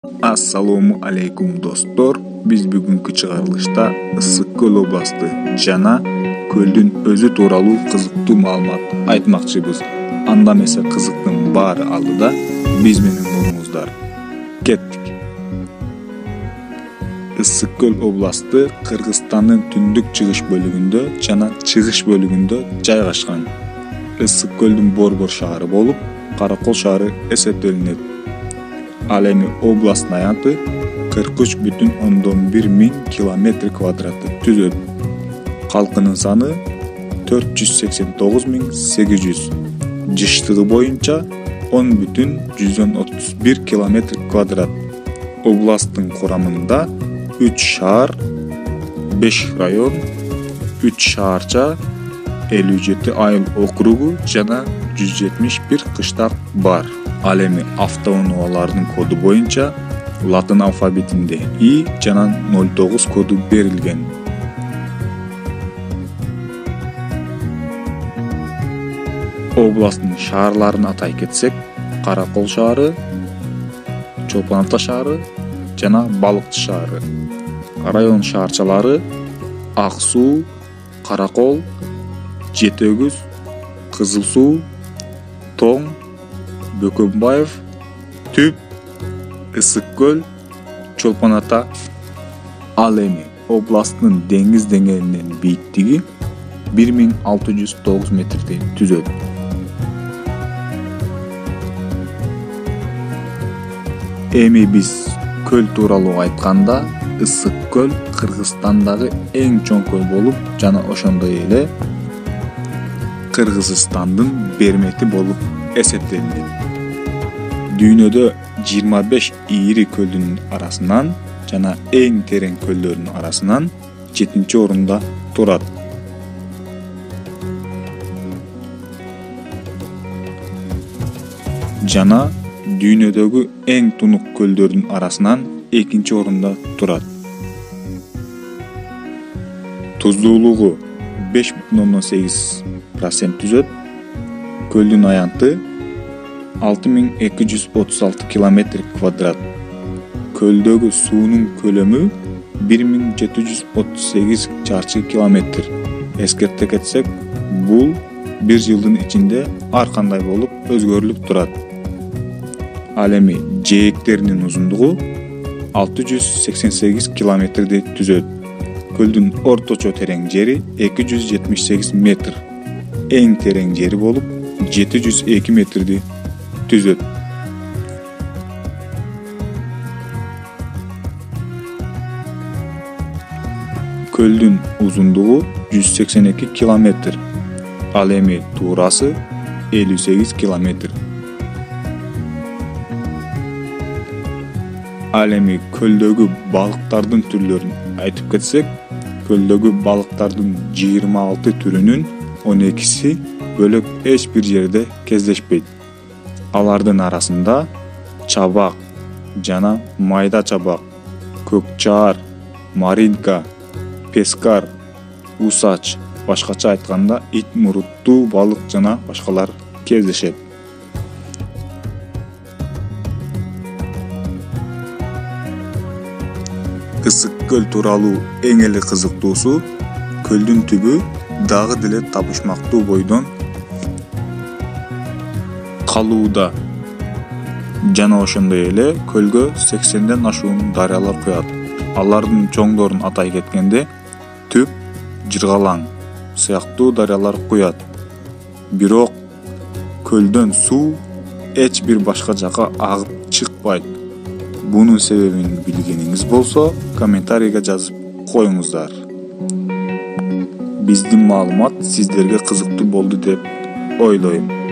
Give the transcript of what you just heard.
Assalomu alaykum do'stlar. Biz bugungi chiqarilishda Issiqko'l oblasti jana ko'lning o'zi to'g'ri qiziqli ma'lumot aytmoqchimiz. Andam esa qiziqning bari oldida biz mening bo'lingizlar. Ketdik. Issiqko'l oblasti Qirg'izistonning tunduk chiqish bo'lagida, jana chiqish bo'lagida joylashgan. Issiqko'lning Borbor shahri bo'lib, Qaraqol shahri hisoblanadi. Alemi oblast nayantı 43,11 min kilometr kvadratı tüzöd. Halkının sanı 489.800. Jıştığı boyunca 10,131 kilometr kvadrat. Oblastın kuramında 3 şahar, 5 rayon, 3 şaharca, 57 ayıl okrugu jana 171 kışlak var. Alemi avtounavalarının kodu boyunca Latin alfabetinde I jana 09 kodu berilgen. Oblastın şaharlarını atay ketsek, Qaraqol şahri, Çolpan Ata şahri, jana Balıkçı şahri. Rayon şaharçaları Aksu, Qaraqol, Жетөгүз, Кызылсуу, Тоң, Бөкөнбаев, Түп, Issiqko'l, Çolpan Ata. Al эми oblastın dengiz dengelinden biyiktigi 1609 metrede tüzöd. Эми biz köl tuuralı aytkanda Issiqko'l Kırgızstandagı eng çoң köl bolup jana ошондой эле Kırgızstandın bermeti bolup eseplenди. Dünyada 25 iri köldün arasından jana eng tereң köllөрүнүн arasından 7-nji orunda turat. Jana dünyadagı eng tunuk köllөрүнүн arasından 2-nji orunda turat. Tuzduluğu 5,8% tüzöt. Köldün ayantı 6236 kilometr kvadrat. Köldögü suunun kölömü 1738 çarşı kilometr. Eskertte ketsek, bul bir yıldın içinde arkanday bolup özgörülüp turat. Alemi jeyeklerinin uzunluğu 688 kilometrde tüzöt. Köldün ortoço tereң jeri 278 metr. Eng tereң jeri bolup 702 metrdi tüzöt. Köldün uzunluğu 182 kilometr. Al эми tuğrası 58 kilometr. Al эми köldögü balıktardın türlerini aytıp ketsek, köldögü balıktardın 26 türünün 12'si bölük hiçbir yerde кездешпейт. Alardın arasında çabak, jana mayda çabak, көкчаар, маринка, пескар, усач, başkaça aytkанда it muruttu balık jana başkalar кездешет. Issiqko'l tuuralı eng ele kızıktuusu köldün tübü dağı dile tapışmaktуу boydan kalууda. Jana ошондой эле көлгө 80'den aşuun daryalar kuyat. Алардын чоңдорун aтай кеткенде Түп, Жыргалаң сыяктуу daryalar kuyat. Бирок көлдөн суу эч бир башка жака агып чыкпайт. Bunun sebebini bilgeniңиz bolso, kommentarийге жазып коюңуздар. Биздин маалымат сиздерге кызыктуу болду деп ойлойм.